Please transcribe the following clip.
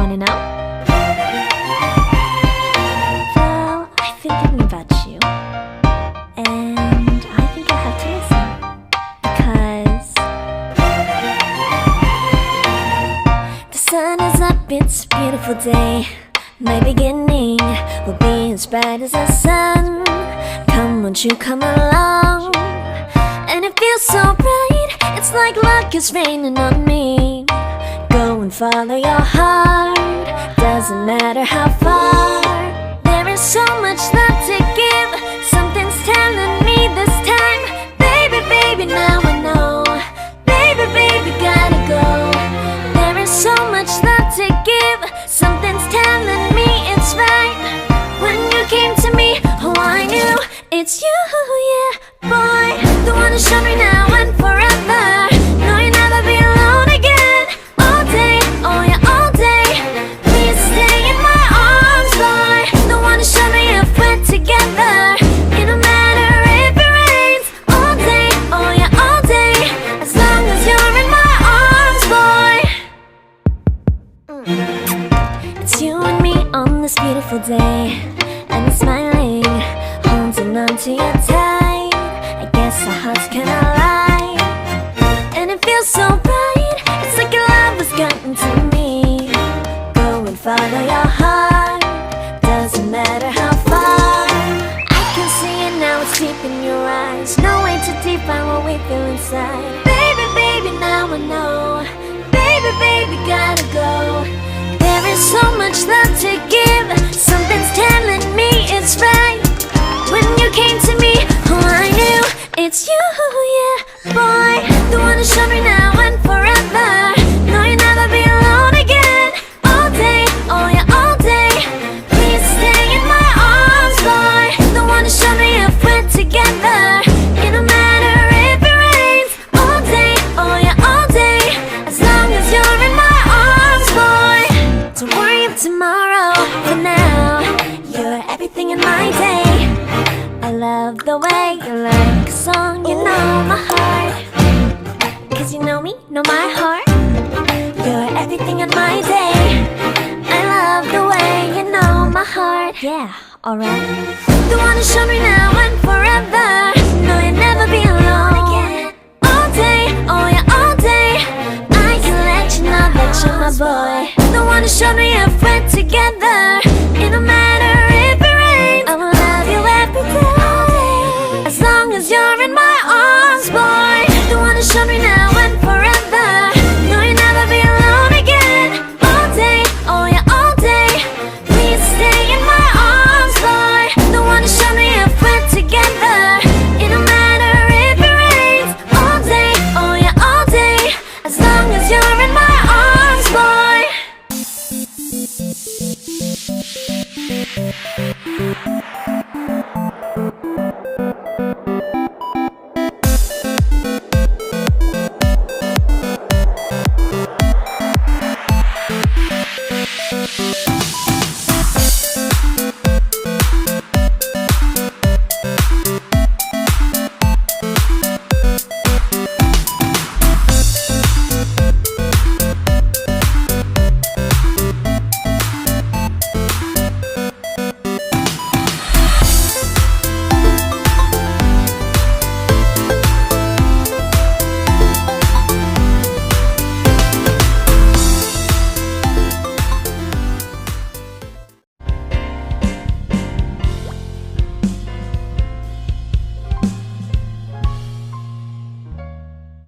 wanna know? Well, I've been thinking about you, and I think I have to listen, because the sun is up, it's a beautiful day. My beginning will be as bright as the sun. Come, won't you come along? And it feels so bright, it's like luck is raining on me. Go and follow your heart, doesn't matter how far. There is so much love to give, something's telling me this time. Baby, baby, now I know. Baby, baby, gotta go. There is so much love to give, something's telling me it's right. When you came to me, oh I knew it's you, yeah, boy. The one who showed me now and forever. No, you'll never be alone again. All day, oh yeah, all day. Please stay in my arms, boy. The one who showed me if we're together. It don't matter if it rains. All day, oh yeah, all day. As long as you're in my arms, boy. It's you and me on this beautiful day, and I'm smiling, holding on to you tight. I guess our hearts cannot lie, and it feels so bright. It's like your love has gotten to me. Go and follow your heart, doesn't matter how far. I can see it now, it's deep in your eyes. No way to define what we feel inside. Baby, baby, now I know. Baby, baby, gotta go. There is so much love to give, something's telling me it's right. When you came to me, oh I knew it's you, yeah, boy. The one who showed me now and forever. No, you'll never be alone again. All day, oh yeah, all day. Please stay in my arms, boy. The one who showed me if we're together. It don't matter if it rains. All day, oh yeah, all day. As long as you're in my arms, boy. Don't worry of tomorrow, for now you're everything in my day. I love the way you like a song, you know my heart. Cause you know me, know my heart. You're everything in my day. I love the way you know my heart. Yeah, alright. The one who showed me now and forever. No, you'll never be alone again. All day, oh yeah, all day. I can let you know that you're my boy. The one who showed me if we're together.